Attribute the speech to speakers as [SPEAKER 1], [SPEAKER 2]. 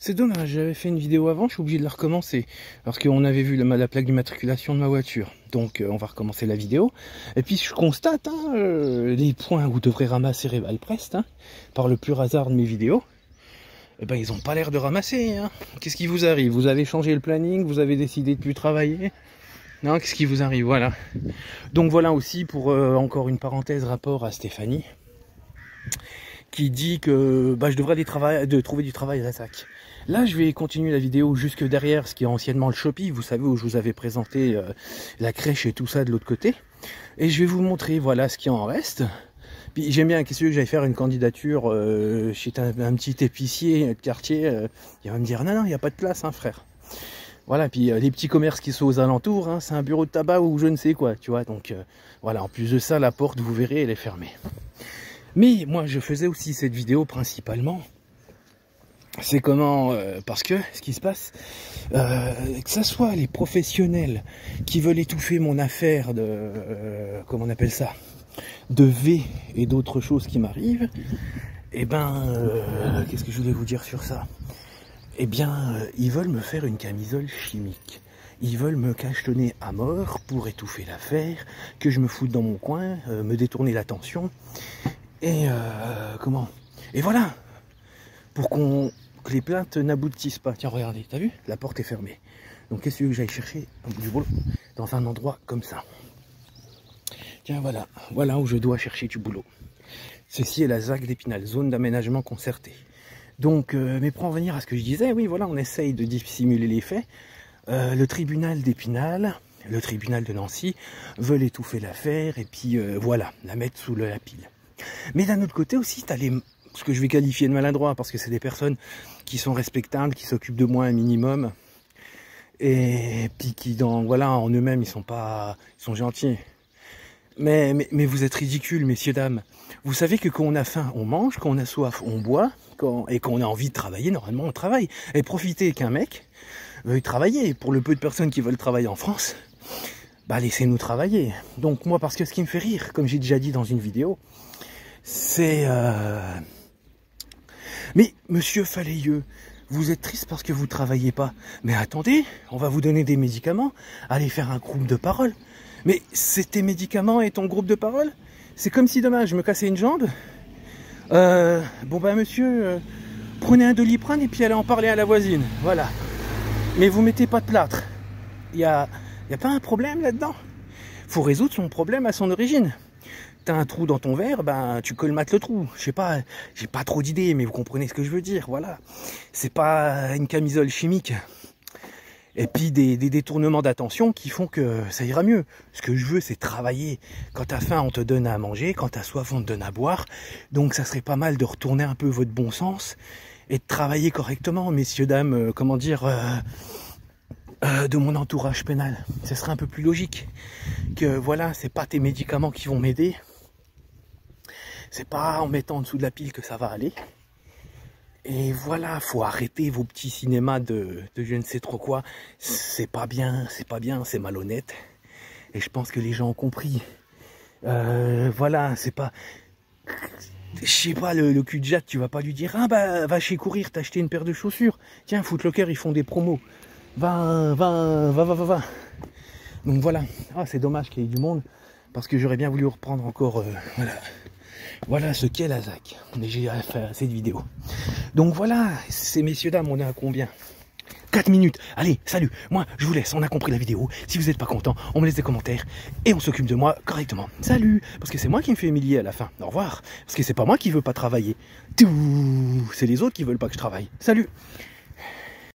[SPEAKER 1] C'est dommage, j'avais fait une vidéo avant, je suis obligé de la recommencer. Parce qu'on avait vu la plaque d'immatriculation de ma voiture. Donc on va recommencer la vidéo. Et puis je constate les points où devrait ramasser Revalprest, par le pur hasard de mes vidéos. Eh ben ils n'ont pas l'air de ramasser. Qu'est-ce qui vous arrive? Vous avez changé le planning, vous avez décidé de plus travailler? Non, qu'est-ce qui vous arrive? Voilà. Donc voilà aussi pour encore une parenthèse rapport à Stéphanie, qui dit que je devrais trouver du travail à la SAC. Là, je vais continuer la vidéo jusque derrière ce qui est anciennement le Shopee, vous savez, où je vous avais présenté la crèche et tout ça de l'autre côté. Et je vais vous montrer, voilà, ce qui en reste. Puis j'aime bien, qu'est-ce que j'allais faire une candidature chez un petit épicier de quartier. Il va me dire, non, il n'y a pas de place, frère. Voilà, puis les petits commerces qui sont aux alentours, c'est un bureau de tabac ou je ne sais quoi, tu vois. Donc voilà, en plus de ça, la porte, vous verrez, elle est fermée. Mais moi, je faisais aussi cette vidéo principalement. C'est comment, parce que ce qui se passe, que ce soit les professionnels qui veulent étouffer mon affaire de, comment on appelle ça, de V et d'autres choses qui m'arrivent, eh ben, qu'est-ce que je voulais vous dire sur ça? Eh bien, ils veulent me faire une camisole chimique. Ils veulent me cachetonner à mort pour étouffer l'affaire, que je me foute dans mon coin, me détourner l'attention. Et comment? Et voilà, pour que les plaintes n'aboutissent pas. Tiens, regardez, t'as vu? La porte est fermée. Donc qu'est-ce que j'aille chercher du boulot dans un endroit comme ça? Tiens, voilà où je dois chercher du boulot. Ceci est la ZAC d'Épinal, zone d'aménagement concerté. Donc, mais pour en venir à ce que je disais, oui, voilà, on essaye de dissimuler les faits. Le tribunal d'Épinal, le tribunal de Nancy veulent étouffer l'affaire et puis voilà, la mettre sous la pile. Mais d'un autre côté aussi, tu as ce que je vais qualifier de maladroits, parce que c'est des personnes qui sont respectables, qui s'occupent de moi un minimum, et puis qui, voilà, en eux-mêmes, ils sont gentils. Mais vous êtes ridicules, messieurs, dames. Vous savez que quand on a faim, on mange, quand on a soif, on boit, et quand on a envie de travailler, normalement, on travaille. Et profitez qu'un mec veuille travailler. Pour le peu de personnes qui veulent travailler en France, laissez-nous travailler. Donc moi, parce que ce qui me fait rire, comme j'ai déjà dit dans une vidéo, c'est... Mais, monsieur Falayeux, vous êtes triste parce que vous ne travaillez pas. Mais attendez, on va vous donner des médicaments. Allez faire un groupe de parole. Mais c'est tes médicaments et ton groupe de parole? C'est comme si demain je me cassais une jambe. Monsieur, prenez un Doliprane et puis allez en parler à la voisine. Voilà. Mais vous mettez pas de plâtre. Il y a pas un problème là-dedans? Faut résoudre son problème à son origine. T'as un trou dans ton verre, tu colmates le trou. Je sais pas, j'ai pas trop d'idées, mais vous comprenez ce que je veux dire, voilà. C'est pas une camisole chimique. Et puis des détournements d'attention qui font que ça ira mieux. Ce que je veux, c'est travailler. Quand t'as faim, on te donne à manger. Quand t'as soif, on te donne à boire. Donc ça serait pas mal de retourner un peu votre bon sens et de travailler correctement, messieurs, dames, de mon entourage pénal. Ce serait un peu plus logique. Que voilà, c'est pas tes médicaments qui vont m'aider. C'est pas en mettant en dessous de la pile que ça va aller. Et voilà, faut arrêter vos petits cinémas de je ne sais trop quoi. C'est pas bien, c'est malhonnête. Et je pense que les gens ont compris. Voilà, c'est pas... Je sais pas, le cul de jatte, tu vas pas lui dire, va chez Courir, t'acheter une paire de chaussures. Tiens, Footlocker, ils font des promos. Va. Donc voilà. C'est dommage qu'il y ait du monde, parce que j'aurais bien voulu reprendre encore, voilà ce qu'est la ZAC. Mais j'ai fait assez de vidéos. Donc voilà, ces messieurs dames, on est à combien? 4 minutes. Allez, salut. Moi, je vous laisse. On a compris la vidéo. Si vous n'êtes pas content, on me laisse des commentaires et on s'occupe de moi correctement. Salut. Parce que c'est moi qui me fais humilier à la fin. Au revoir. Parce que c'est pas moi qui veux pas travailler. C'est les autres qui veulent pas que je travaille. Salut.